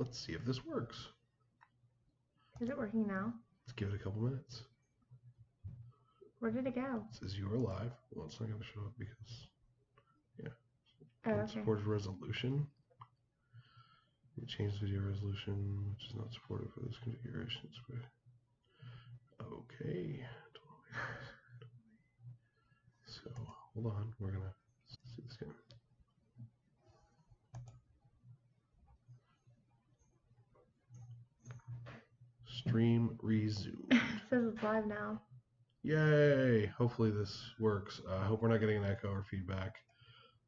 let's see if this works. Is it working now? Let's give it a couple minutes. Where did it go? It says you are live. Well, it's not going to show up because, Oh, okay. supported resolution. You change video resolution, which is not supported for this configuration. Okay. So, hold on. We're going to see this again. Stream resume. It says it's live now. Yay! Hopefully this works. I hope we're not getting an echo or feedback.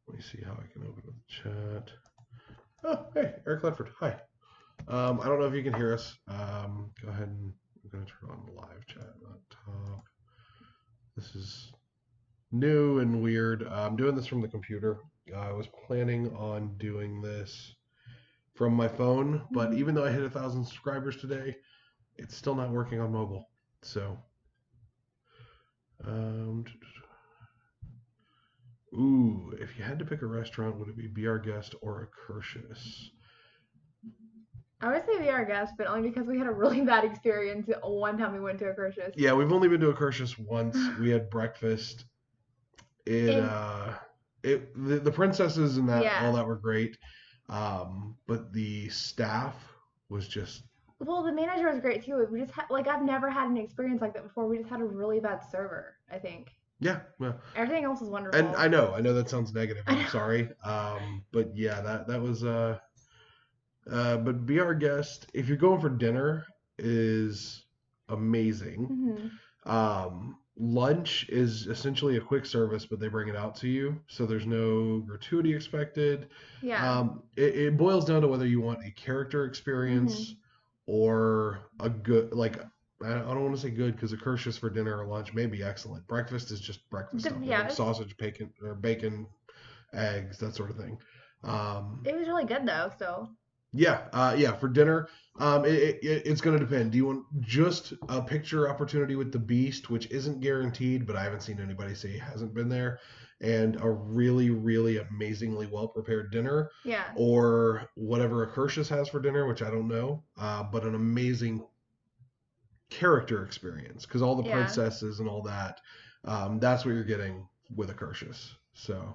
Let me see how I can open up the chat. Oh, hey, Eric Ledford. Hi. I don't know if you can hear us. Go ahead and I'm going to turn on the live chat on top. This is new and weird. I'm doing this from the computer. I was planning on doing this from my phone, but even though I hit 1,000 subscribers today, it's still not working on mobile. So, ooh, if you had to pick a restaurant, would it be Be Our Guest or Akershus? I would say Be Our Guest, but only because we had a really bad experience one time we went to Akershus. Yeah, we've only been to Akershus once. We had breakfast. The princesses and all that were great, but the staff was just. Well, the manager was great too. We just I've never had an experience like that before. We just had a really bad server, I think. Yeah. Everything else was wonderful. And I know that sounds negative. I'm sorry. But yeah, that was but Be Our Guest, if you're going for dinner, is amazing. Mm-hmm. Lunch is essentially a quick service, but they bring it out to you, so there's no gratuity expected. Yeah. It boils down to whether you want a character experience or a good, like, I don't want to say good because Akershus for dinner or lunch may be excellent. Breakfast is just breakfast stuff, like sausage, bacon, eggs, that sort of thing. It was really good though, so. Yeah, for dinner, it's going to depend. Do you want just a picture opportunity with the Beast, which isn't guaranteed, but I haven't seen anybody say he hasn't been there, and a really, really amazingly well-prepared dinner? Yeah. Or whatever Akershus has for dinner, which I don't know, but an amazing character experience, because all the princesses and all that, that's what you're getting with Akershus. So.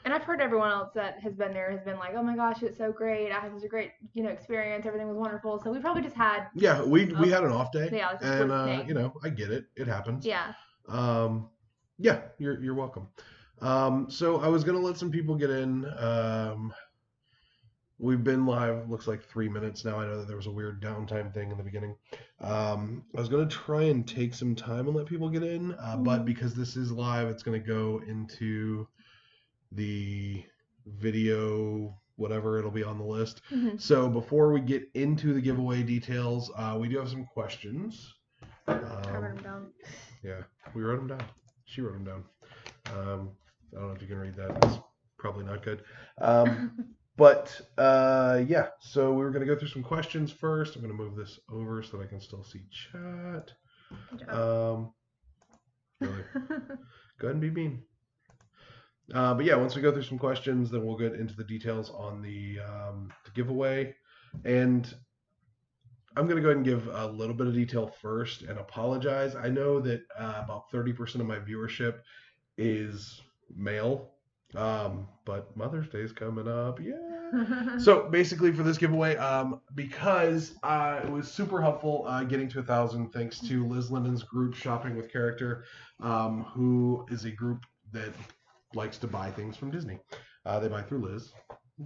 And I've heard everyone else that has been there has been like, oh my gosh, it's so great. I had such a great, experience. Everything was wonderful. So we probably just had. Yeah, we had an off day. Yeah, and I get it. It happens. Yeah. Yeah, you're welcome. So I was gonna let some people get in. We've been live, looks like 3 minutes now. I know that there was a weird downtime thing in the beginning. I was going to try and take some time and let people get in, but because this is live, it's going to go into the video, whatever, it'll be on the list. So before we get into the giveaway details, we do have some questions. I wrote them down. Yeah, we wrote them down. She wrote them down. I don't know if you can read that. It's probably not good. But yeah, so we were going to go through some questions first. I'm going to move this over so that I can still see chat. Good job. Really? Go ahead and be mean. But yeah, once we go through some questions, then we'll get into the details on the giveaway. And I'm going to go ahead and give a little bit of detail first and apologize. I know that about 30% of my viewership is male. But Mother's Day is coming up. Yeah. So basically for this giveaway, because it was super helpful getting to 1,000 thanks to Liz Linden's group Shopping with Character, who is a group that likes to buy things from Disney. They buy through Liz.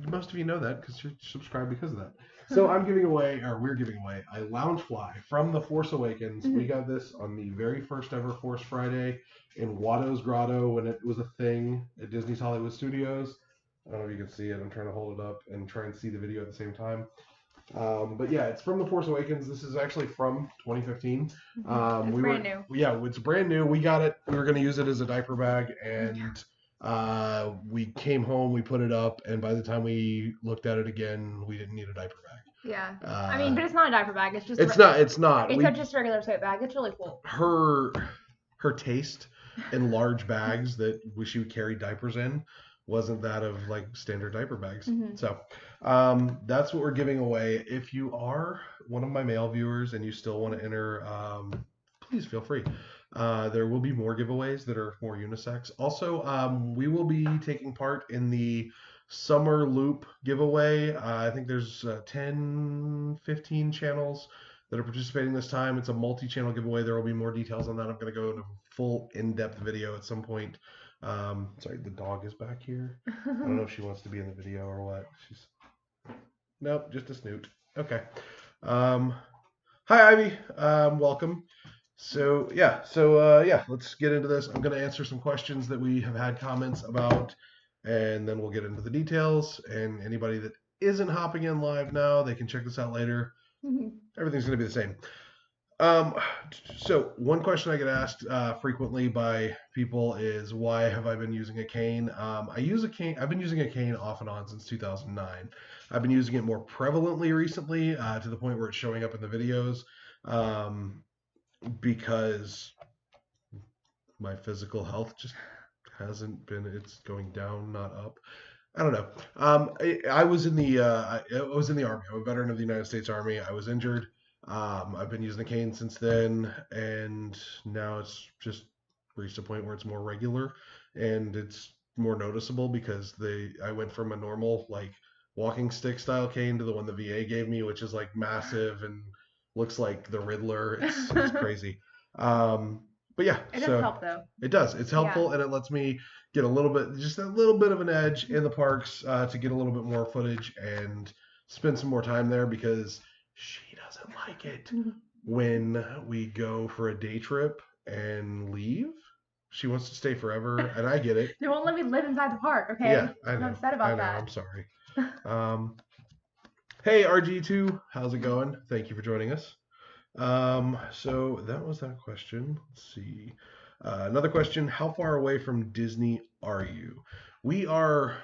Most of you know that because you're subscribed because of that. So we're giving away a Loungefly from The Force Awakens. We got this on the very first ever Force Friday in Watto's Grotto when it was a thing at Disney's Hollywood Studios. I don't know if you can see it. I'm trying to hold it up and try and see the video at the same time. But yeah, it's from The Force Awakens. This is actually from 2015. It's brand new. Yeah, it's brand new. We got it. We were going to use it as a diaper bag, and we came home, we put it up, and by the time we looked at it again, we didn't need a diaper bag. Yeah. I mean, but it's not a diaper bag. It's just. It's not. It's just a regular soap bag. It's really cool. Her taste in large bags that she would carry diapers in wasn't that of like standard diaper bags. Mhm. So that's what we're giving away. If you are one of my male viewers and you still want to enter, please feel free. There will be more giveaways that are more unisex. Also, we will be taking part in the summer loop giveaway. I think there's 10, 15 channels that are participating this time. It's a multi-channel giveaway. There will be more details on that. I'm going to go into a full in-depth video at some point. Sorry, the dog is back here. I don't know if she wants to be in the video or what. She's nope, just a snoot. Okay. Um, hi, Ivy. Welcome. So yeah, let's get into this. I'm going to answer some questions that we have had comments about, and then we'll get into the details. And anybody that isn't hopping in live now, they can check this out later. Everything's going to be the same. So one question I get asked frequently by people is why have I been using a cane? I use a cane. I've been using a cane off and on since 2009. I've been using it more prevalently recently to the point where it's showing up in the videos because my physical health just hasn't been. It's going down, not up. I don't know. I was in the I was in the army. I'm a veteran of the United States Army. I was injured. I've been using the cane since then, and now it's just reached a point where it's more regular and it's more noticeable because I went from a normal like walking stick style cane to the one the VA gave me, which is like massive and looks like the Riddler. It's crazy. But yeah, It does help though. it does. It's helpful Yeah. and it lets me get just a little bit of an edge in the parks to get a little bit more footage and spend some more time there because she doesn't like it when we go for a day trip and leave. She wants to stay forever, and I get it. They won't let me live inside the park, okay? Yeah, I I'm know. upset I about know. that. I'm sorry. Hey, RG2, how's it going? Thank you for joining us. So that was that question. Let's see. Another question. How far away from Disney are you? We are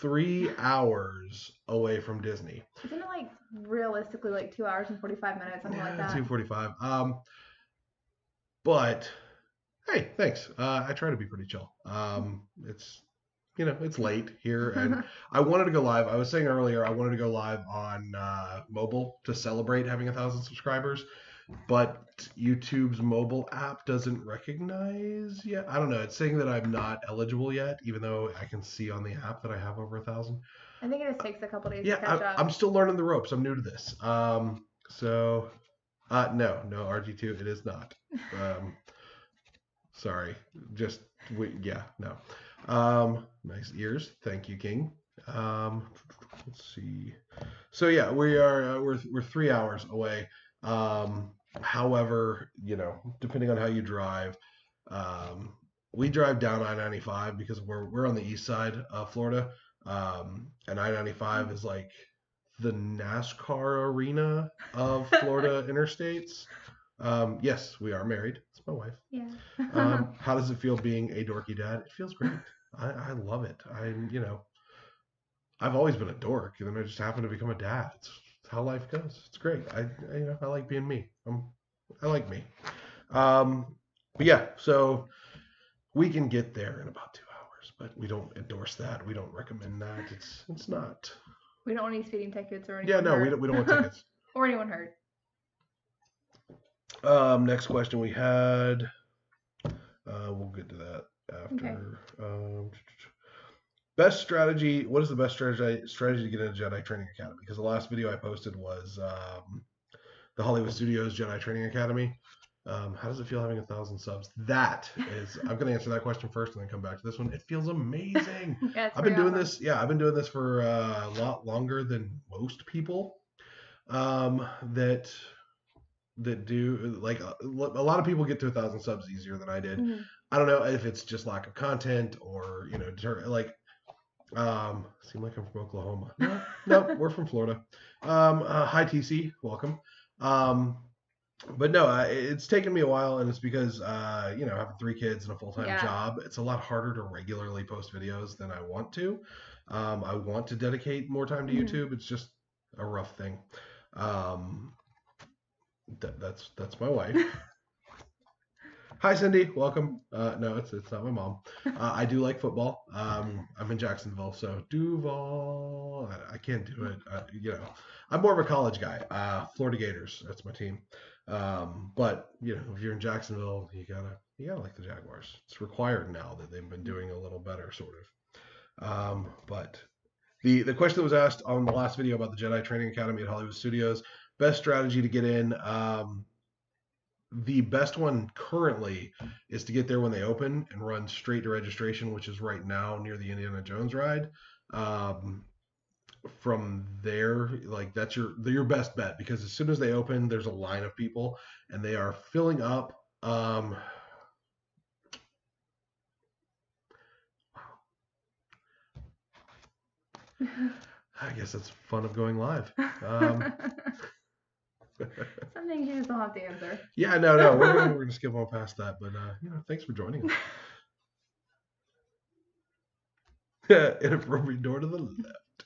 3 hours away from Disney. Isn't it like realistically like 2 hours and 45 minutes, something like that? 2:45. But hey, thanks. I try to be pretty chill. It's it's late here, and I wanted to go live. I was saying earlier I wanted to go live on mobile to celebrate having 1,000 subscribers, but YouTube's mobile app doesn't recognize yet. I don't know. It's saying that I'm not eligible yet, even though I can see on the app that I have over 1,000. I think it just takes a couple days Yeah, to catch up. I'm still learning the ropes. I'm new to this. So no, RG2, it is not. Sorry, just yeah, no. Nice ears, thank you, King. Let's see. So yeah, we're 3 hours away. However, depending on how you drive, um, we drive down I-95 because we're on the east side of Florida, and I-95 is like the NASCAR arena of Florida interstates. Yes, we are married. It's my wife. Yeah. How does it feel being a dorky dad? It feels great. I love it. I've always been a dork, and then I just happened to become a dad. It's how life goes. It's great. I like being me. I like me. But yeah, so we can get there in about 2 hours, but we don't endorse that. We don't recommend that. It's not. We don't want any speeding tickets or anyone Yeah, no, hurt. we don't want tickets. Or anyone hurt. Next question we had. We'll get to that after. Okay. Best strategy. What is the best strategy to get into Jedi Training Academy? Because the last video I posted was the Hollywood Studios Jedi Training Academy. How does it feel having 1,000 subs? That is. I'm going to answer that question first and then come back to this one. It feels amazing. Yeah, I've been doing this. Yeah, I've been doing this for a lot longer than most people. That do like a lot of people get to 1,000 subs easier than I did. Mm-hmm. I don't know if it's just lack of content or like seem like I'm from Oklahoma. No, we're from Florida. Hi TC, welcome. But no, it's taken me a while, and it's because having 3 kids and a full-time job, it's a lot harder to regularly post videos than I want to. I want to dedicate more time to YouTube. It's just a rough thing. That's my wife. Hi, Cindy. Welcome. No, it's not my mom. I do like football. I'm in Jacksonville, so Duval. I can't do it. I'm more of a college guy. Florida Gators. That's my team. But if you're in Jacksonville, you gotta like the Jaguars. It's required now that they've been doing a little better, sort of. But the question that was asked on the last video about the Jedi Training Academy at Hollywood Studios, best strategy to get in. The best one currently is to get there when they open and run straight to registration, which is right now near the Indiana Jones ride. Um, from there, like that's your best bet because as soon as they open, there's a line of people and they are filling up. I guess that's fun of going live. Some things you just don't have to answer. Yeah, no, we're gonna skip on past that, but thanks for joining us. Inappropriate door to the left.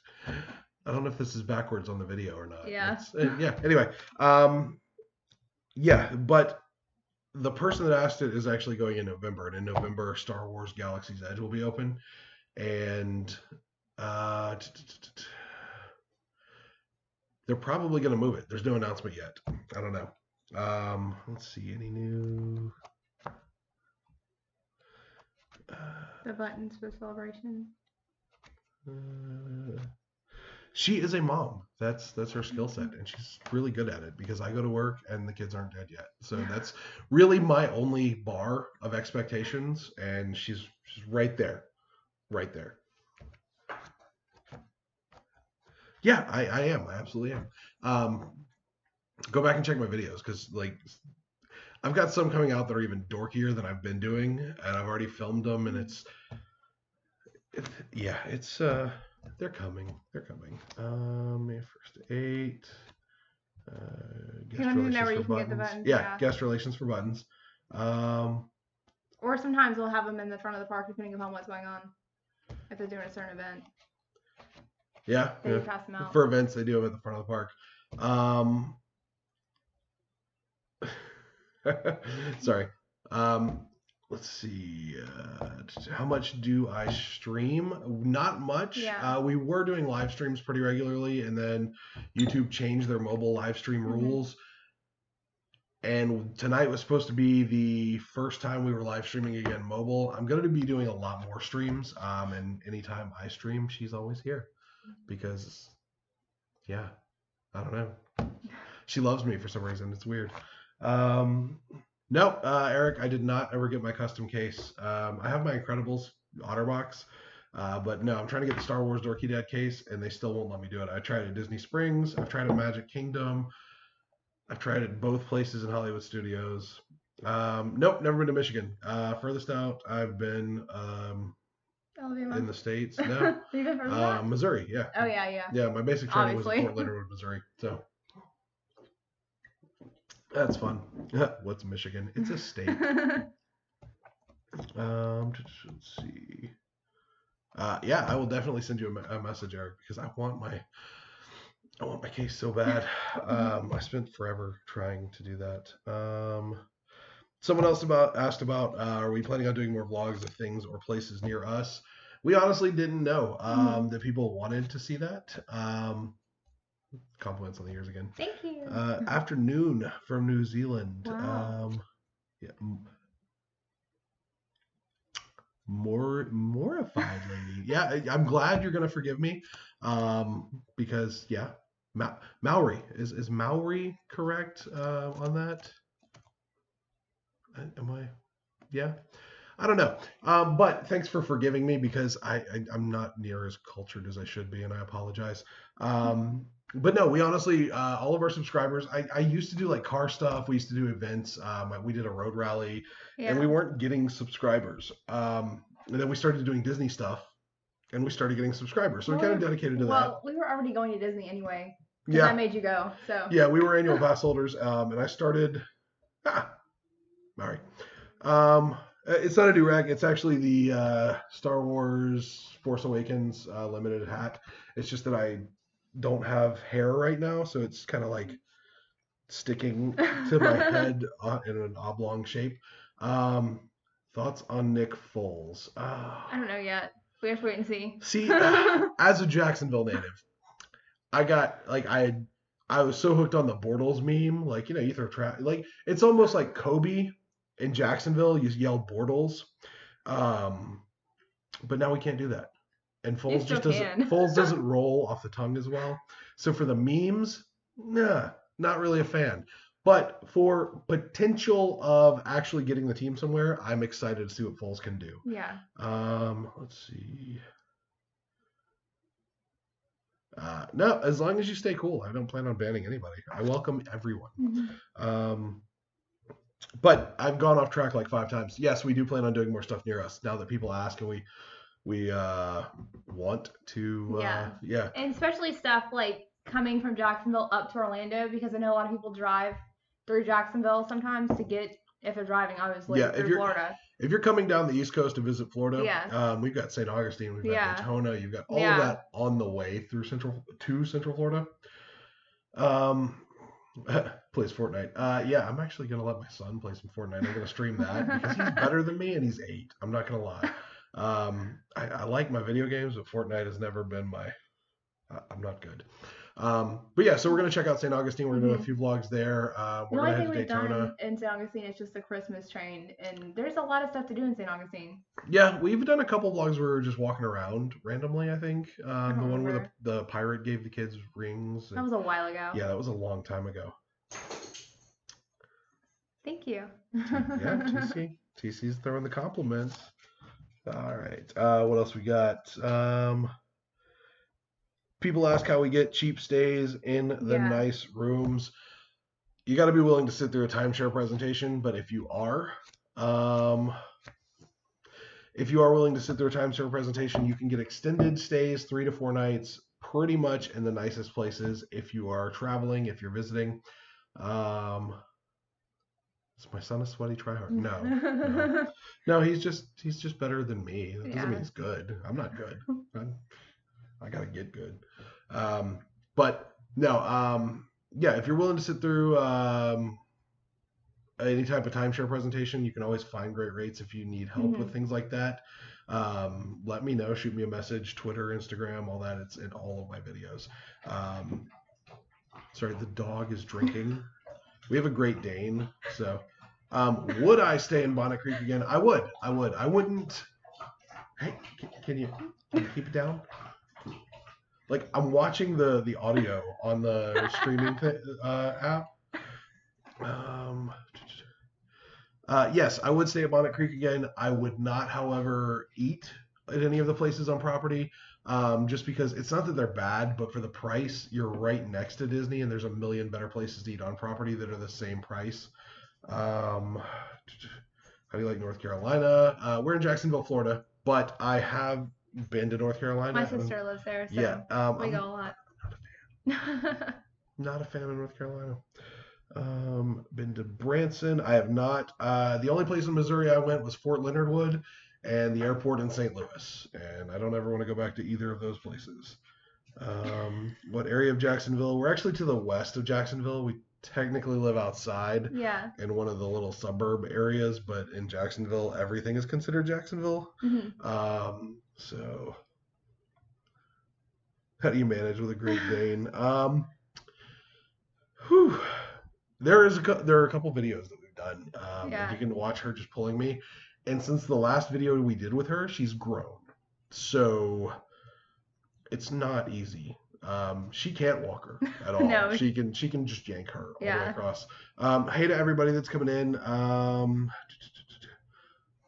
I don't know if this is backwards on the video or not. Yeah. Yeah. Anyway, yeah, but the person that asked it is actually going in November, and in November, Star Wars Galaxy's Edge will be open, and they're probably going to move it. There's no announcement yet. I don't know. Let's see, any new. The buttons for celebration. She is a mom. That's her skill set, and she's really good at it because I go to work and the kids aren't dead yet. So that's really my only bar of expectations, and she's right there, right there. Yeah, I am. I absolutely am. Go back and check my videos because like I've got some coming out that are even dorkier than I've been doing, and I've already filmed them, and it's they're coming. They're coming. May 1st to 8. Guest relations for buttons. Yeah, guest relations for buttons. Or sometimes we'll have them in the front of the park depending upon what's going on. If they're doing a certain event. Yeah. They pass them out. For events, they do them at the front of the park. Sorry. Let's see. How much do I stream? Not much. Yeah. We were doing live streams pretty regularly, and then YouTube changed their mobile live stream rules. And tonight was supposed to be the first time we were live streaming again mobile. I'm going to be doing a lot more streams. And anytime I stream, she's always here because, yeah, I don't know. She loves me for some reason. It's weird. No, Eric, I did not ever get my custom case. I have my Incredibles OtterBox, but no, I'm trying to get the Star Wars Dorky Dad case, and they still won't let me do it. I tried it at Disney Springs. I've tried it at Magic Kingdom. I've tried it both places in Hollywood Studios. Nope, never been to Michigan. Furthest out, I've been Alabama. In the States. No, You've been from Missouri. Yeah. Oh yeah. Yeah, my basic training was in Fort Leonard Wood, Missouri. So. That's fun. What's Michigan? It's a state. Let's see. Yeah, I will definitely send you a message, Eric, because I want my case so bad. I spent forever trying to do that. Someone else asked about are we planning on doing more vlogs of things or places near us? We honestly didn't know that people wanted to see that. Compliments on the ears again. Thank you. Afternoon from New Zealand. Wow. Yeah. Mortified lady. Yeah, I'm glad you're gonna forgive me. Because yeah, Maori is Maori correct on that? Am I? Yeah. I don't know. But thanks for forgiving me because I'm not near as cultured as I should be, and I apologize. But no, we honestly, all of our subscribers, I used to do like car stuff. We used to do events. We did a road rally, and we weren't getting subscribers. And then we started doing Disney stuff, and we started getting subscribers. So we kind of dedicated to that. Well, we were already going to Disney anyway. Yeah. I made you go. So. Yeah, we were annual pass holders, and I started. Sorry. It's not a do-rag. It's actually the Star Wars Force Awakens limited hat. It's just that I don't have hair right now, so it's kind of like sticking to my head in an oblong shape. Um, thoughts on Nick Foles? I don't know yet. We have to wait and see. See, as a Jacksonville native, I got like I was so hooked on the Bortles meme. Like, you throw like it's almost like Kobe in Jacksonville. You yell Bortles, um, but now we can't do that. And You Foles still just doesn't can. Foles doesn't roll off the tongue as well. So for the memes, nah, not really a fan. But for potential of actually getting the team somewhere, I'm excited to see what Foles can do. Yeah. Let's see. No, as long as you stay cool, I don't plan on banning anybody. I welcome everyone. Um, but I've gone off track like 5 times. Yes, we do plan on doing more stuff near us now that people ask, and we want to. Yeah. And especially stuff like coming from Jacksonville up to Orlando, because I know a lot of people drive through Jacksonville sometimes to get, if they're driving, obviously, Yeah, through Florida. If you're coming down the East Coast to visit Florida, Yeah. we've got St. Augustine, we've got Daytona, you've got all of that on the way through Central Florida. Plays Fortnite. Yeah, I'm actually gonna let my son play some Fortnite. I'm gonna stream that because he's better than me and he's 8. I'm not gonna lie. I like my video games, but Fortnite has never been my. I'm not good. But yeah, so we're gonna check out St. Augustine. We're gonna do a few vlogs there. The only thing we've done in St. Augustine is just the Christmas train, and there's a lot of stuff to do in St. Augustine. Yeah, we've done a couple vlogs where we were just walking around randomly. I think the one where the pirate gave the kids rings. That was a while ago. Yeah, that was a long time ago. Thank you. Yeah, TC's throwing the compliments. All right. What else we got? People ask how we get cheap stays in the nice rooms. You got to be willing to sit through a timeshare presentation, but if you are willing to sit through a timeshare presentation, you can get extended stays, 3 to 4 nights, pretty much in the nicest places. If you are traveling, if you're visiting, is my son a sweaty tryhard? No. He's just better than me. That doesn't mean he's good. I'm not good. I gotta get good. But no. Yeah, if you're willing to sit through any type of timeshare presentation, you can always find great rates if you need help with things like that. Let me know. Shoot me a message. Twitter, Instagram, all that. It's in all of my videos. Sorry, the dog is drinking. We have a Great Dane, so would I stay in Bonnet Creek again? I would. I wouldn't. Hey, can you keep it down? Like, I'm watching the audio on the streaming app. Yes, I would stay at Bonnet Creek again. I would not, however, eat at any of the places on property, just because it's not that they're bad, but for the price, you're right next to Disney, and there's a million better places to eat on property that are the same price. How do you like North Carolina? We're in Jacksonville, Florida, but I have been to North Carolina. My sister lives there, so we go a lot. Not a fan of North Carolina. Been to Branson. I have not. The only place in Missouri I went was Fort Leonard Wood and the airport in St. Louis, and I don't ever want to go back to either of those places. What area of Jacksonville? We're actually to the west of Jacksonville. We technically live outside in one of the little suburb areas, but in Jacksonville, everything is considered Jacksonville. So how do you manage with a Great Dane? There are a couple videos that we've done. You can watch her just pulling me. And since the last video we did with her, she's grown. So it's not easy. She can't walk her at all. No. She can just yank her all the way across. Hey to everybody that's coming in.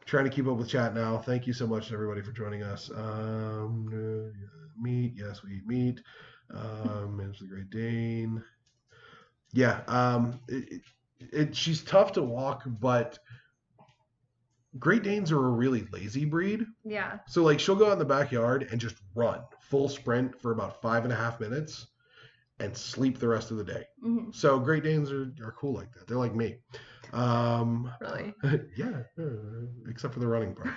Trying to keep up with chat now. Thank you so much to everybody for joining us. Meat, yes, we eat meat. Manage the Great Dane. Yeah, she's tough to walk, but Great Danes are a really lazy breed. Yeah. So like she'll go out in the backyard and just run full sprint for about 5.5 minutes and sleep the rest of the day. So Great Danes are cool like that. They're like me. Really? Yeah, except for the running part.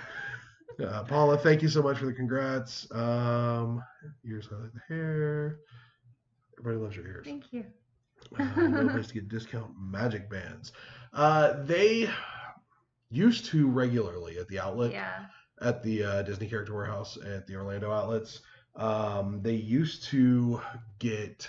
Paula, thank you so much for the congrats. Ears highlight the hair. Everybody loves your ears. Thank you. No place to get discount Magic Bands. used to regularly at the outlet, Yeah. at the Disney Character Warehouse at the Orlando outlets. They used to get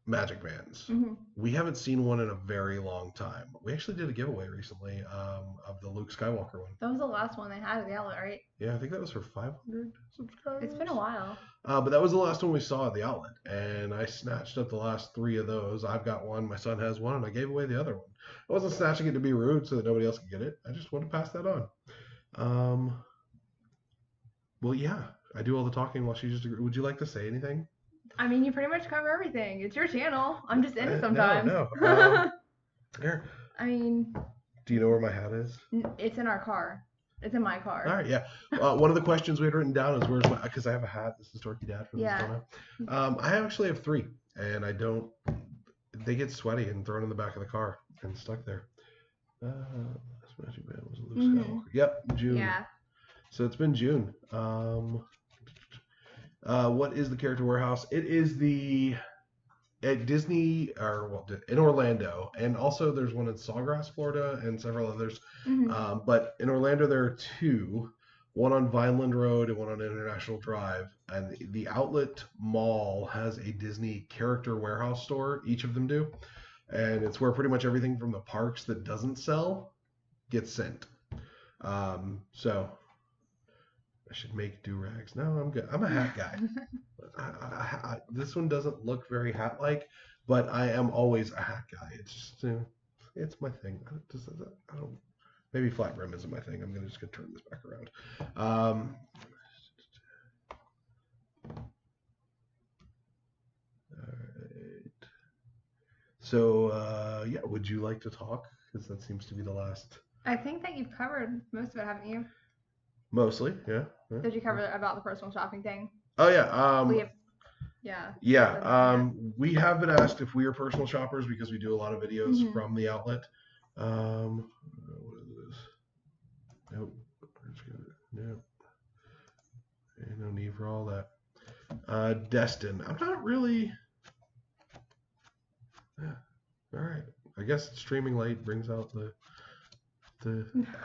magic bands. Hmm. We haven't seen one in a very long time. We actually did a giveaway recently of the Luke Skywalker one. That was the last one they had at the outlet, right? Yeah, I think that was for 500 subscribers. It's been a while. But that was the last one we saw at the outlet, and I snatched up the last 3 of those. I've got one, my son has one, and I gave away the other one. I wasn't snatching it to be rude so that nobody else could get it. I just wanted to pass that on. Well, yeah, I do all the talking while she just. Would you like to say anything? I mean, you pretty much cover everything. It's your channel. I'm just in it sometimes. No. Here. I mean. Do you know where my hat is? It's in our car. It's in my car. All right, yeah. One of the questions we had written down is where's my, because I have a hat. This is Dorky Dad from Arizona. I actually have 3, and I don't. They get sweaty and thrown in the back of the car and stuck there. This magic band was Luke Skywalker. Yep, June. Yeah. So it's been June. What is the Character Warehouse? It is at Disney, in Orlando, and also there's one in Sawgrass, Florida, and several others. Mm-hmm. But in Orlando there are 2, one on Vineland Road and one on International Drive. And the outlet mall has a Disney Character Warehouse store. Each of them do, and it's where pretty much everything from the parks that doesn't sell gets sent. So. I should make do-rags. No, I'm good. I'm a hat guy. This one doesn't look very hat-like, but I am always a hat guy. It's just, it's my thing. I don't. Maybe flat brim isn't my thing. I'm just gonna turn this back around. All right. So yeah, would you like to talk? Because that seems to be the last. I think that you've covered most of it, haven't you? Mostly, yeah. Did you cover about the personal shopping thing? Oh yeah. We have been asked if we are personal shoppers because we do a lot of videos from the outlet. What is this? Nope. Nope. No need for all that. Destin. I'm not really. Yeah. All right. I guess streaming light brings out the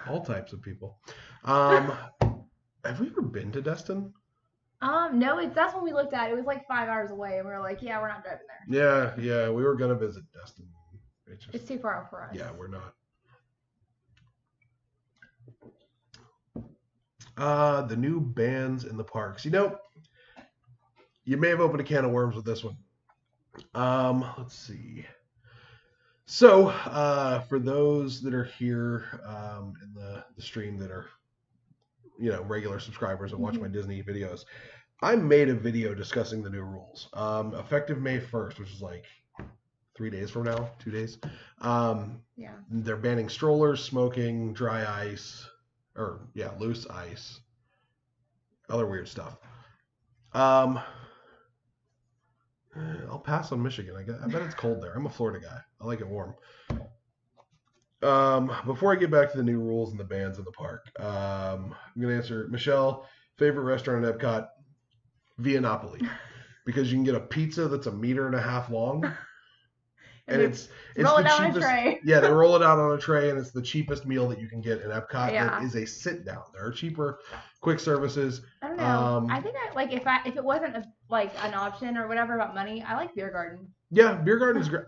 all types of people. Have we ever been to Destin? No, that's when we looked at it. It was like 5 hours away, and we were like, yeah, we're not driving there. Yeah, we were gonna visit Destin. It's too far for us. Yeah, we're not. The new bands in the parks. You may have opened a can of worms with this one. Let's see. So, for those that are here in the stream that are, regular subscribers and watch my Disney videos, I made a video discussing the new rules. Effective May 1st, which is like 3 days from now, 2 days. They're banning strollers, smoking, dry ice, loose ice, other weird stuff. I'll pass on Michigan. I bet it's cold there. I'm a Florida guy. I like it warm. Before I get back to the new rules and the bans in the park, I'm going to answer Michelle, favorite restaurant in Epcot, Via Napoli. Because you can get a pizza that's 1.5 meters long. And it's roll the it out cheapest. On a tray. Yeah, they roll it out on a tray, and it's the cheapest meal that you can get in Epcot. Yeah. It is a sit down. There are cheaper, quick services. I don't know. I think if it wasn't an option or whatever about money, I like Beer Garden. Yeah, Beer Garden is great.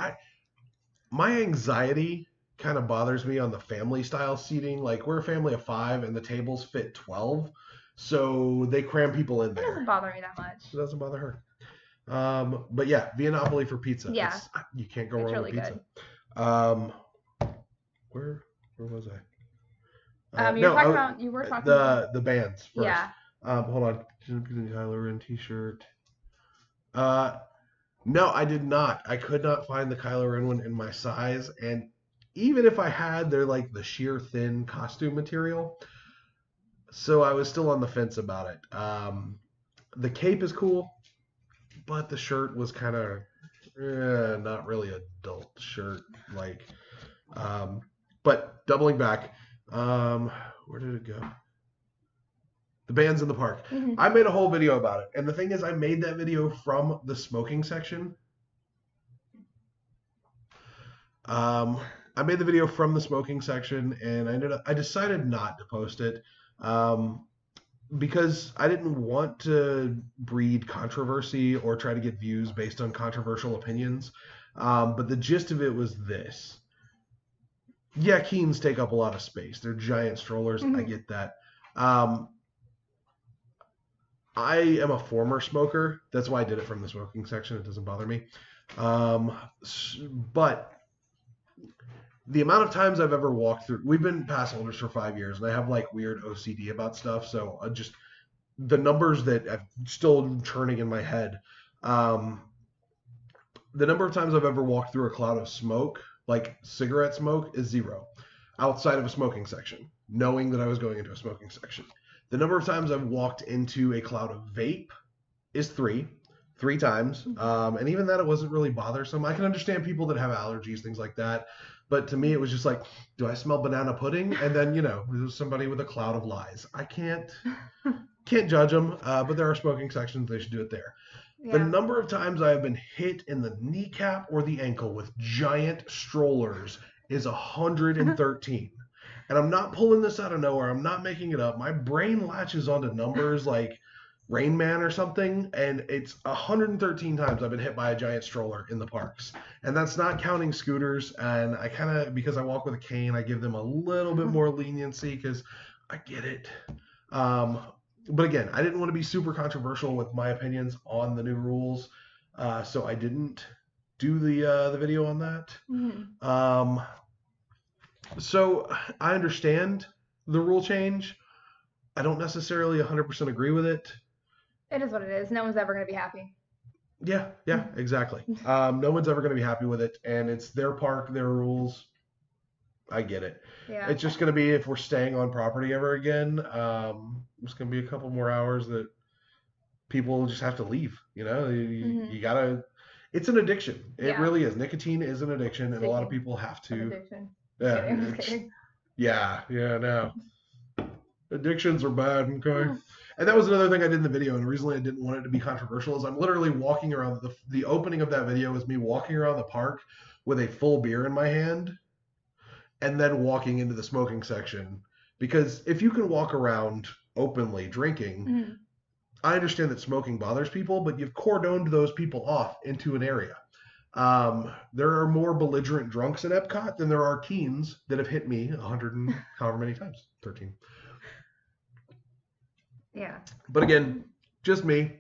My anxiety kind of bothers me on the family style seating. Like, we're a family of 5, and the tables fit 12, so they cram people in there. It doesn't bother me that much. It doesn't bother her. But yeah, Via Napoli for pizza. Yeah, you can't go wrong really with pizza. Good. Where was I? You were talking about the bands first. Yeah. Hold on. Kylo Ren t-shirt. No, I did not. I could not find the Kylo Ren one in my size, and even if I had, they're like the sheer thin costume material. So I was still on the fence about it. The cape is cool, but the shirt was kind of not really adult shirt like. But doubling back, where did it go? The bands in the park. Mm-hmm. I made a whole video about it, and the thing is, I made that video from the smoking section. I made the video from the smoking section, and I decided not to post it. Um, because I didn't want to breed controversy or try to get views based on controversial opinions. But the gist of it was this. Yeah, Keens take up a lot of space. They're giant strollers. I get that. Um, I am a former smoker. That's why I did it from the smoking section. It doesn't bother me. But the amount of times I've ever walked through, we've been pass holders for 5 years, and I have like weird OCD about stuff. So I just the numbers that I'm still churning in my head. Um, the number of times I've ever walked through a cloud of smoke, like cigarette smoke, is zero outside of a smoking section, knowing that I was going into a smoking section. The number of times I've walked into a cloud of vape is three times. And even that, it wasn't really bothersome. I can understand people that have allergies, things like that. But to me, it was just like, do I smell banana pudding? And then, there's somebody with a cloud of lies. I can't judge them, but there are smoking sections. They should do it there. The number of times I have been hit in the kneecap or the ankle with giant strollers is 113. And I'm not pulling this out of nowhere. I'm not making it up. My brain latches onto numbers like Rain Man or something, and it's 113 times I've been hit by a giant stroller in the parks. And that's not counting scooters. And I kind of, because I walk with a cane, I give them a little bit more leniency because I get it. But again, I didn't want to be super controversial with my opinions on the new rules, so I didn't do the video on that. So I understand the rule change. I don't necessarily 100% agree with it. It is what it is. No one's ever going to be happy. Yeah, exactly. No one's ever going to be happy with it, and it's their park, their rules. I get it. Yeah. It's just going to be, if we're staying on property ever again, it's going to be a couple more hours that people just have to leave. You gotta. It's an addiction. It really is. Nicotine is an addiction, and a lot of people have to. Addiction. Yeah, no. Addictions are bad. Okay. And that was another thing I did in the video, and the reason I didn't want it to be controversial is I'm literally walking around. The opening of that video is me walking around the park with a full beer in my hand, and then walking into the smoking section. Because if you can walk around openly drinking, I understand that smoking bothers people, but you've cordoned those people off into an area. There are more belligerent drunks at Epcot than there are teens that have hit me 100 and however many times, 13. Yeah. But again, just me.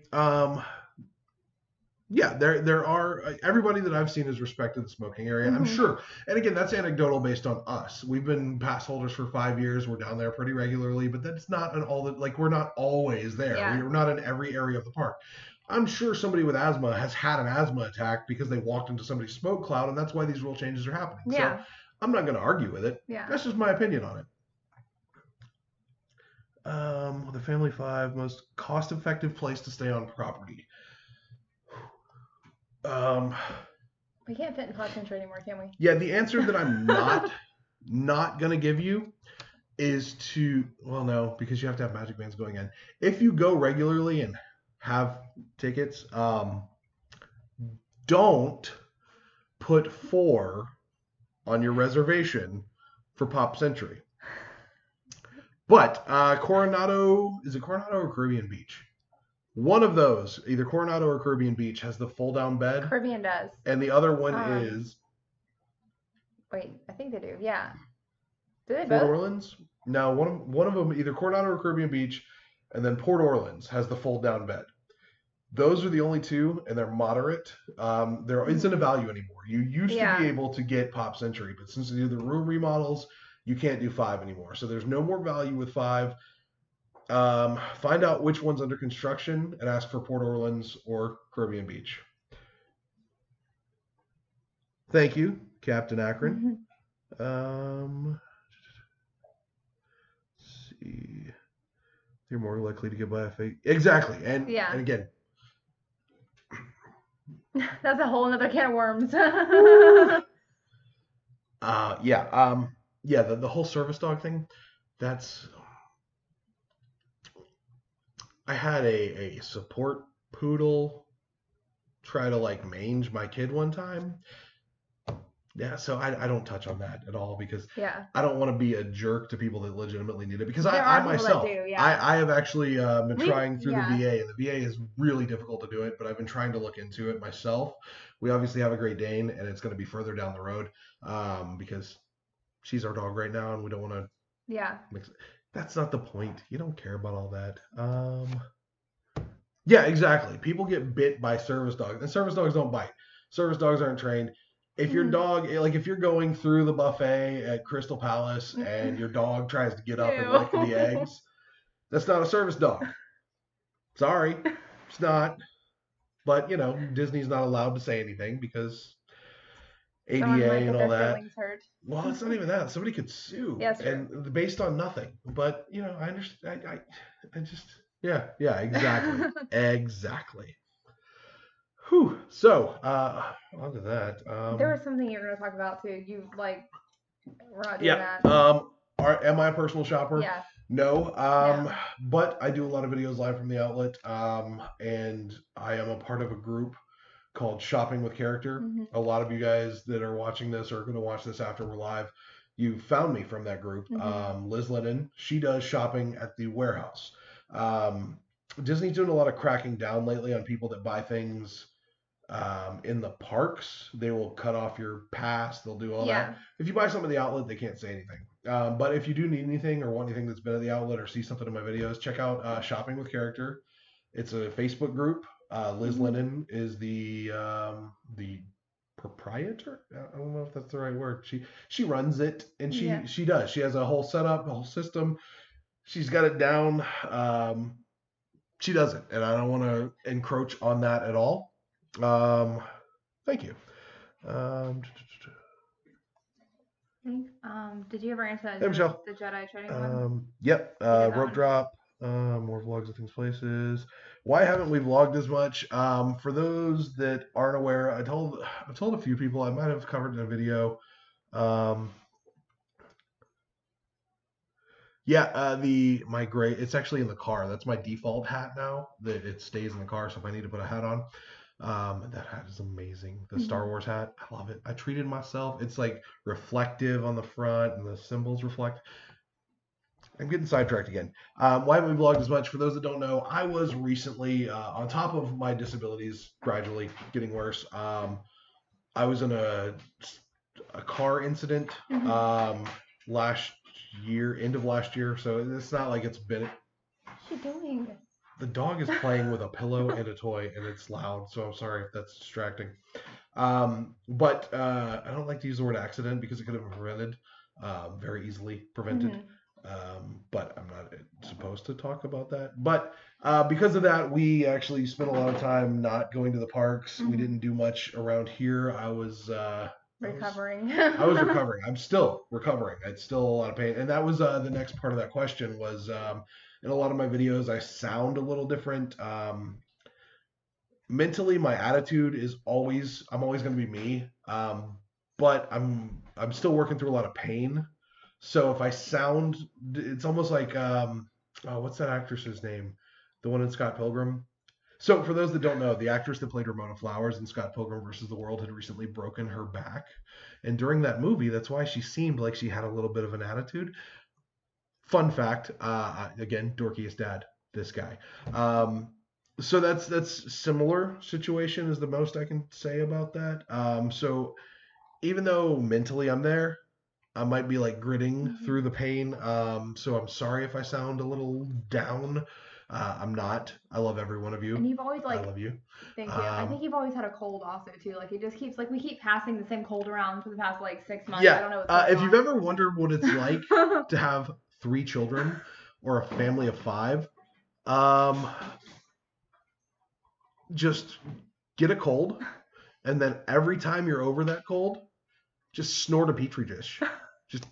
Yeah, there are, everybody that I've seen has respected the smoking area, I'm sure. And again, that's anecdotal based on us. We've been pass holders for 5 years. We're down there pretty regularly, but that's not we're not always there. Yeah. We're not in every area of the park. I'm sure somebody with asthma has had an asthma attack because they walked into somebody's smoke cloud, and that's why these rule changes are happening. Yeah. So I'm not going to argue with it. Yeah. That's just my opinion on it. The Family 5, most cost-effective place to stay on property. We can't fit in Pop Century anymore, can we? Yeah, the answer that I'm not gonna give you is to, well, no, because you have to have Magic Bands going in. If you go regularly and have tickets, don't put 4 on your reservation for Pop Century. But Coronado, is it Coronado or Caribbean Beach? One of those, either Coronado or Caribbean Beach, has the fold-down bed. Caribbean does. And the other one is... Wait, I think they do, yeah. Do they Port both? Orleans? No, one of them, either Coronado or Caribbean Beach, and then Port Orleans has the fold-down bed. Those are the only two, and they're moderate. There isn't a value anymore. You used to be able to get Pop Century, but since they do the room remodels, you can't do 5 anymore. So there's no more value with 5. Find out which one's under construction and ask for Port Orleans or Caribbean Beach. Thank you, Captain Akron. Let's see. You're more likely to get by a fake. Exactly. And again. That's a whole other can of worms. The whole service dog thing, that's... I had a support poodle try to mange my kid one time. Yeah, so I don't touch on that at all because Yeah. I don't want to be a jerk to people that legitimately need it. Because There I are people that myself, do, yeah. I have actually been trying through the Yeah. VA, and the VA is really difficult to do it, but I've been trying to look into it myself. We obviously have a Great Dane, and it's going to be further down the road because she's our dog right now, and we don't want to Yeah. mix it. That's not the point. You don't care about all that. Yeah, exactly. People get bit by service dogs, and service dogs don't bite. Service dogs aren't trained. If your dog, like if you're going through the buffet at Crystal Palace and your dog tries to get up and lick the Ew. eggs, that's not a service dog. Sorry, it's not. But you know, Disney's not allowed to say anything because Someone ADA might and get all their that. feelings hurt. Well, it's not even that. Somebody could sue, Yeah, that's true. and based on nothing. But you know, I understand. I just, yeah, exactly, exactly. Whew. So, on to that. There was something you were going to talk about too. We're not doing Yeah. that. Am I a personal shopper? Yeah. No. No. But I do a lot of videos live from the outlet. And I am a part of a group called Shopping with Character. Mm-hmm. A lot of you guys that are watching this or going to watch this after we're live, you found me from that group. Mm-hmm. Liz Lennon, she does shopping at the warehouse. Um, Disney's doing a lot of cracking down lately on people that buy things in the parks. They will cut off your pass. They'll do all Yeah. that. If you buy something at the outlet, they can't say anything. But if you do need anything or want anything that's been at the outlet or see something in my videos, check out Shopping with Character. It's a Facebook group. Liz Mm-hmm. Lennon is the proprietor. I don't know if that's the right word. She runs it, and Yeah. she does. She has a whole setup, a whole system. She's got it down. She does it, and I don't want to encroach on that at all. Um, Thank you. Um, Did you ever answer Hey, that Michelle. the Jedi training one? Yep. You did that Rope one. drop. More vlogs of things, places. Why haven't we vlogged as much? For those that aren't aware, I've told a few people. I might have covered in a video. Um, yeah. My gray. It's actually in the car. That's my default hat now. That it stays in the car. So if I need to put a hat on, that hat is amazing. The Star Wars hat, I love it. I treated myself. It's like reflective on the front, and the symbols reflect. I'm getting sidetracked again. Why haven't we vlogged as much? For those that don't know, I was recently, on top of my disabilities gradually getting worse. I was in a car incident last year, end of last year. So it's not like it's been. What's she doing? The dog is playing with a pillow and a toy, and it's loud. So I'm sorry if that's distracting. But I don't like to use the word accident because it could have been prevented, very easily prevented. But I'm not supposed to talk about that. But because of that, we actually spent a lot of time not going to the parks. We didn't do much around here. Recovering. I was recovering. I'm still recovering. It's still a lot of pain. And that was the next part of that question was in a lot of my videos, I sound a little different. Mentally, my attitude is I'm always going to be me. But I'm still working through a lot of pain. So if I sound, it's almost like oh, what's that actress's name? The one in Scott Pilgrim. So for those that don't know, the actress that played Ramona Flowers in Scott Pilgrim versus the World had recently broken her back, and during that movie, that's why she seemed like she had a little bit of an attitude. Fun fact, again, dorkiest dad, this guy. So that's similar situation is the most I can say about that. So even though mentally I'm there, I might be like gritting through the pain. So I'm sorry if I sound a little down. I'm not. I love every one of you. And you've always I love you. Thank you. I think you've always had a cold also too. Like it just keeps we keep passing the same cold around for the past like 6 months. I Yeah. don't know what's going If on. you've ever wondered what it's like to have 3 children or a family of 5, um, just get a cold, and then every time you're over that cold, just snort a petri dish. Just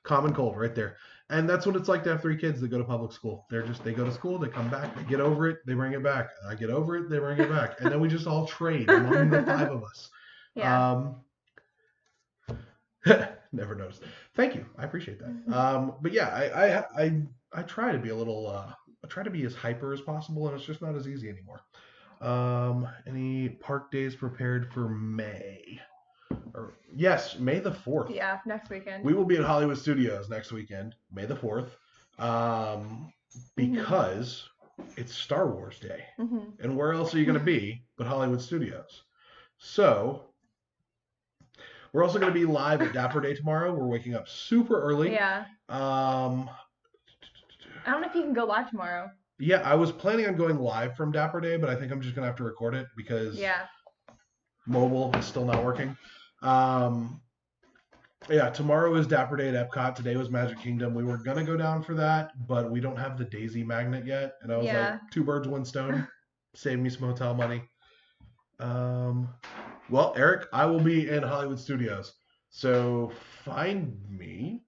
common cold right there. And that's what it's like to have 3 kids that go to public school. They go to school, they come back, they get over it, they bring it back. I get over it, they bring it back, and then we just all trade among the 5 of us. Yeah. Never noticed. Thank you, I appreciate that. But yeah, I try to be a little. I try to be as hyper as possible, and it's just not as easy anymore. Any park days prepared for May? Yes, May the 4th. Yeah, next weekend. We will be at Hollywood Studios next weekend, May the 4th, because it's Star Wars Day. And where else are you going to be but Hollywood Studios? So we're also going to be live at Dapper Day tomorrow. We're waking up super early. Yeah. I don't know if you can go live tomorrow. Yeah, I was planning on going live from Dapper Day, but I think I'm just going to have to record it because mobile is still not working. Yeah, tomorrow is Dapper Day at Epcot. Today was Magic Kingdom. We were going to go down for that, but we don't have the Daisy magnet yet. And I was like, 2 birds, 1 stone. Save me some hotel money. Well, Eric, I will be in Hollywood Studios. So find me,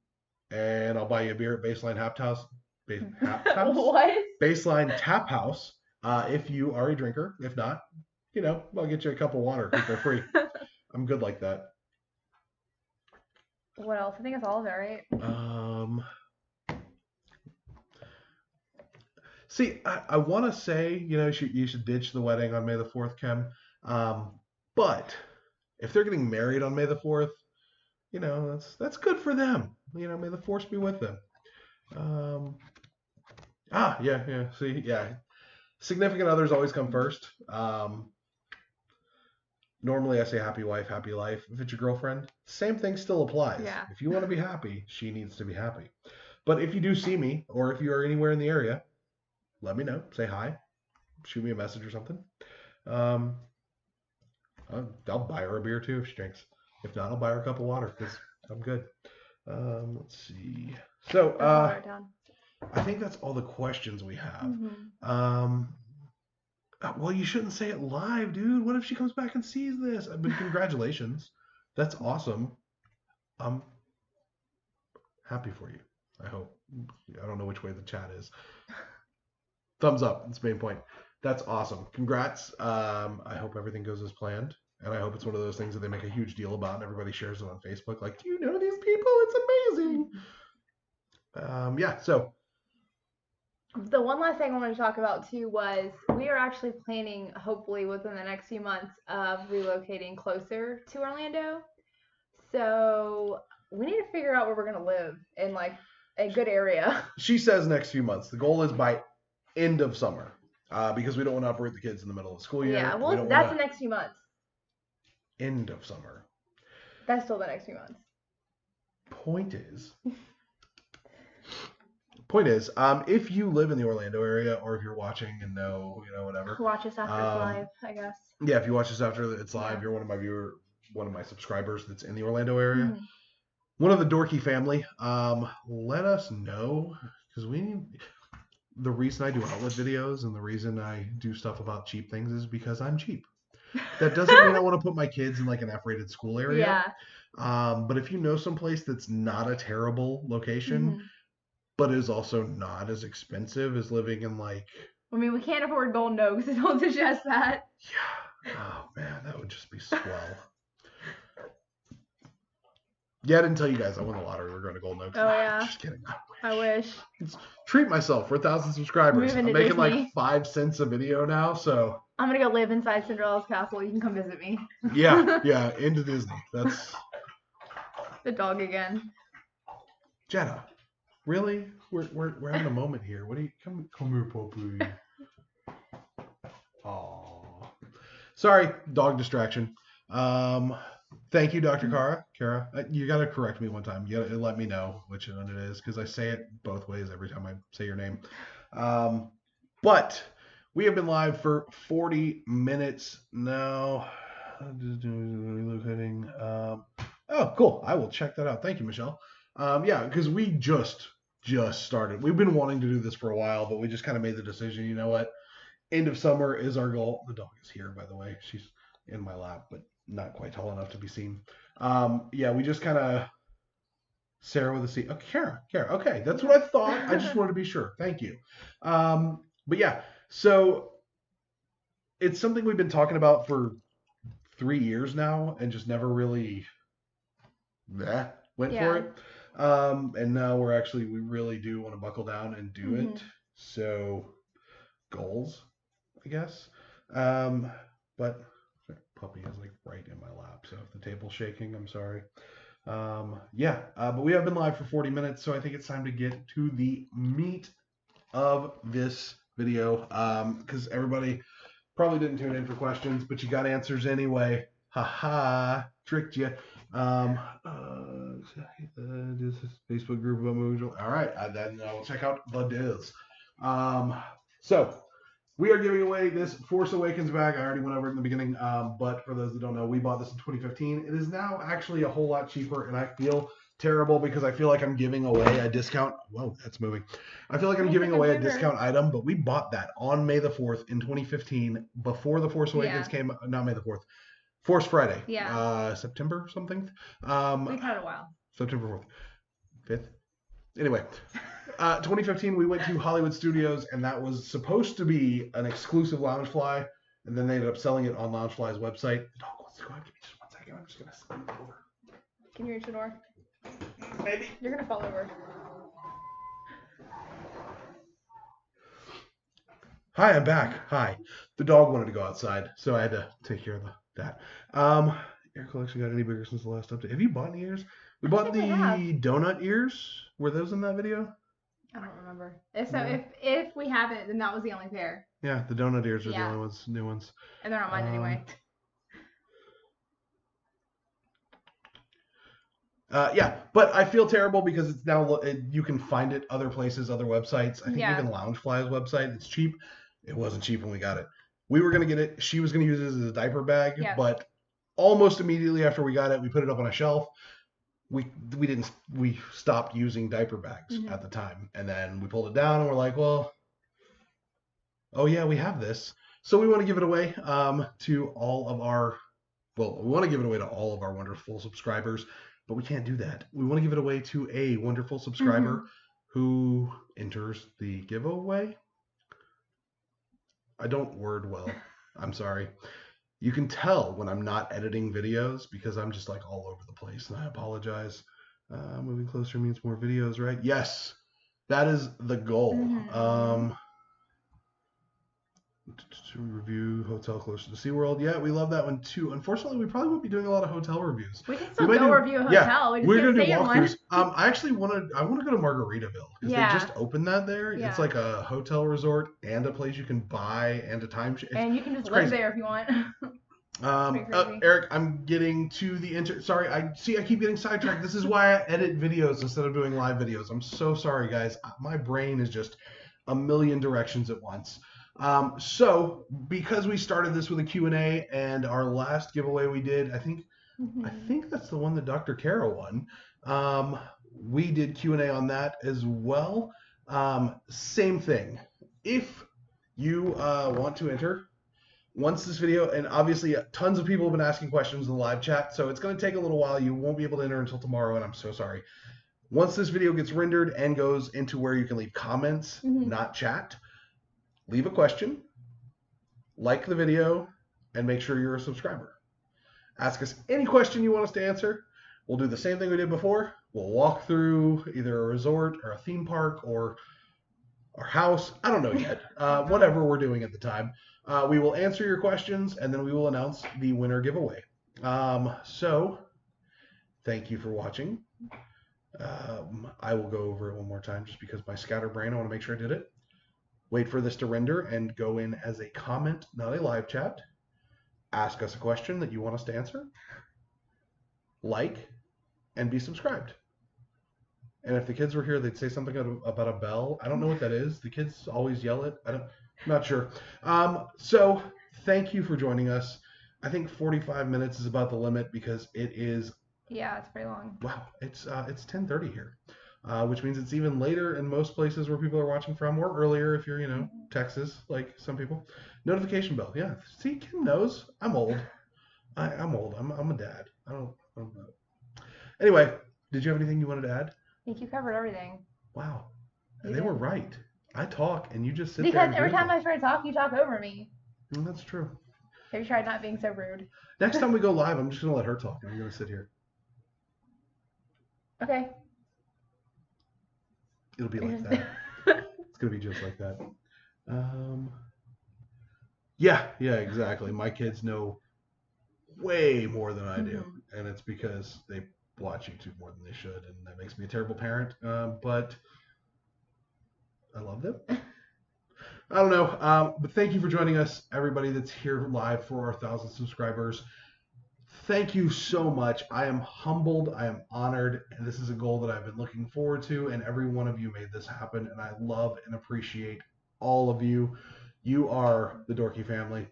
and I'll buy you a beer at Baseline Hap House. What? Baseline Tap House. If you are a drinker. If not, I'll get you a cup of water because they're free. I'm good like that. What else? I think that's all of it, right? See, I want to say, you should ditch the wedding on May the 4th, Kim. But if they're getting married on May the 4th, that's good for them. May the force be with them. Yeah. See, yeah. Significant others always come first. Normally I say happy wife, happy life. If it's your girlfriend, same thing still applies. Yeah. If you want to be happy, she needs to be happy. But if you do see me, or if you are anywhere in the area, let me know. Say hi. Shoot me a message or something. I'll buy her a beer too if she drinks. If not, I'll buy her a cup of water because I'm good. Let's see. So I think that's all the questions we have. Well, you shouldn't say it live, dude. What if she comes back and sees this? But congratulations. That's awesome. I'm happy for you. I hope. I don't know which way the chat is. Thumbs up. That's the main point. That's awesome. Congrats. I hope everything goes as planned. And I hope it's one of those things that they make a huge deal about and everybody shares it on Facebook. Like, do you know these people? It's amazing. Yeah, so. The one last thing I wanted to talk about too was we are actually planning, hopefully within the next few months, of relocating closer to Orlando. So we need to figure out where we're going to live in like a good area. She says next few months. The goal is by end of summer because we don't want to uproot the kids in the middle of the school year. Yeah, well, that's the next few months. End of summer. That's still the next few months. Point is, if you live in the Orlando area or if you're watching and know, whatever. Watch us after it's live, I guess. Yeah, if you watch us after it's live, you're one of my subscribers that's in the Orlando area. One of the dorky family. Let us know because the reason I do outlet videos and the reason I do stuff about cheap things is because I'm cheap. That doesn't mean I want to put my kids in like an F-rated school area. Yeah. But if you know someplace that's not a terrible location, but is also not as expensive as living in like. I mean, we can't afford Golden Oaks, so don't suggest that. Yeah. Oh man, that would just be swell. Yeah, I didn't tell you guys I won the lottery. We're going to Golden Oaks. Oh yeah. Just kidding. I wish. Treat myself for 1,000 subscribers. I'm making Disney. Like 5 cents a video now, so. I'm gonna go live inside Cinderella's castle. You can come visit me. Yeah, into Disney. That's. The dog again. Jenna, really? We're having a moment here. What do you come here, puppy? Aww. Sorry, dog distraction. Thank you, Dr. Kara. You got to correct me one time. You got to let me know which one it is because I say it both ways every time I say your name. But we have been live for 40 minutes now. Relocating. Oh, cool. I will check that out. Thank you, Michelle. Yeah, because we just started. We've been wanting to do this for a while, but we just kind of made the decision. You know what? End of summer is our goal. The dog is here, by the way. She's in my lap, but not quite tall enough to be seen. Yeah, we just kind of Sarah with a C. Oh, Kara. Okay, that's what I thought. I just wanted to be sure. Thank you. But yeah, so it's something we've been talking about for 3 years now, and just never really went for it. And now we really do want to buckle down and do it. So goals, I guess. But puppy is like right in my lap. So if the table's shaking, I'm sorry. Yeah, but we have been live for 40 minutes, so I think it's time to get to the meat of this video. Because everybody probably didn't tune in for questions, but you got answers anyway. Haha, tricked you. This is Facebook group about movies. All right, then we'll check out the Diz. So we are giving away this Force Awakens bag. I already went over it in the beginning, but for those that don't know, we bought this in 2015. It is now actually a whole lot cheaper, and I feel terrible because I feel like I'm giving away a discount. Whoa, that's moving. I feel like I'm giving away a discount item, but we bought that on May the 4th in 2015 before the Force Awakens came. Not May the 4th. Force Friday. Yeah. September something. We've had a while. September 4th. 5th. Anyway, 2015, we went to Hollywood Studios, and that was supposed to be an exclusive Loungefly, and then they ended up selling it on Loungefly's website. The dog wants to go out. Give me just 1 second. I'm just going to scoot over. Can you reach the door? Maybe. You're going to fall over. Hi, I'm back. Hi. The dog wanted to go outside, so I had to take care of that. Air collection got any bigger since the last update? Have you bought any ears? We bought the donut ears. Were those in that video? I don't remember. So if we haven't, then that was the only pair. Yeah, the donut ears are the only ones, new ones. And they're not mine anyway. Yeah, but I feel terrible because it's now you can find it other places, other websites. I think even Loungefly's website, it's cheap. It wasn't cheap when we got it. We were gonna get it. She was gonna use it as a diaper bag, but almost immediately after we got it, we put it up on a shelf. We stopped using diaper bags at the time, and then we pulled it down and we're like, well, oh yeah, we have this, so we want to give it away to all of our. Well, we want to give it away to all of our wonderful subscribers, but we can't do that. We want to give it away to a wonderful subscriber who enters the giveaway. I don't word well. I'm sorry. You can tell when I'm not editing videos because I'm just like all over the place, and I apologize. Moving closer means more videos, right? Yes, that is the goal. To review hotel closer to SeaWorld. Yeah, we love that one too. Unfortunately, we probably won't be doing a lot of hotel reviews. We can still go review a hotel. Yeah, we're going to do walkthroughs. I actually want to go to Margaritaville because they just opened that there. Yeah. It's like a hotel resort and a place you can buy and a timeshare. And you can just live there if you want. Eric, I'm getting to the Sorry, I keep getting sidetracked. This is why I edit videos instead of doing live videos. I'm so sorry, guys. My brain is just a million directions at once. So because we started this with a Q&A and our last giveaway we did, I think that's the one that Dr. Kara won. We did Q&A on that as well. Same thing. If you want to enter, once this video, and obviously tons of people have been asking questions in the live chat, so it's going to take a little while. You won't be able to enter until tomorrow, and I'm so sorry. Once this video gets rendered and goes into where you can leave comments, not chat, leave a question, like the video, and make sure you're a subscriber. Ask us any question you want us to answer. We'll do the same thing we did before. We'll walk through either a resort or a theme park or our house. I don't know yet. Whatever we're doing at the time. We will answer your questions, and then we will announce the winner giveaway. So, thank you for watching. I will go over it one more time just because my scatterbrain, I want to make sure I did it. Wait for this to render and go in as a comment, not a live chat. Ask us a question that you want us to answer. Like and be subscribed. And if the kids were here, they'd say something about a bell. I don't know what that is. The kids always yell it. I'm not sure. So thank you for joining us. I think 45 minutes is about the limit because it is. Yeah, it's pretty long. Wow, it's 10:30 here. Which means it's even later in most places where people are watching from, or earlier if you're, Texas, like some people. Notification bell, yeah. See, Kim knows. I'm old. I'm old. I'm a dad. I don't know. Anyway, did you have anything you wanted to add? I think you covered everything. Wow. They were right. I talk, and you just sit there. Because every time I try to talk, you talk over me. That's true. Have you tried not being so rude? Next time we go live, I'm just going to let her talk, and I'm going to sit here. Okay. It'll be like that. It's going to be just like that. Yeah, exactly. My kids know way more than I do, Mhm. and it's because they watch YouTube more than they should, and that makes me a terrible parent. But I love them. I don't know. But thank you for joining us, everybody that's here live for our 1,000 subscribers. Thank you so much. I am humbled. I am honored. And this is a goal that I've been looking forward to. And every one of you made this happen. And I love and appreciate all of you. You are the Dorky family.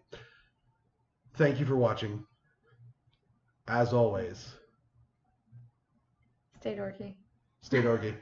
Thank you for watching. As always, Stay dorky. stay dorky.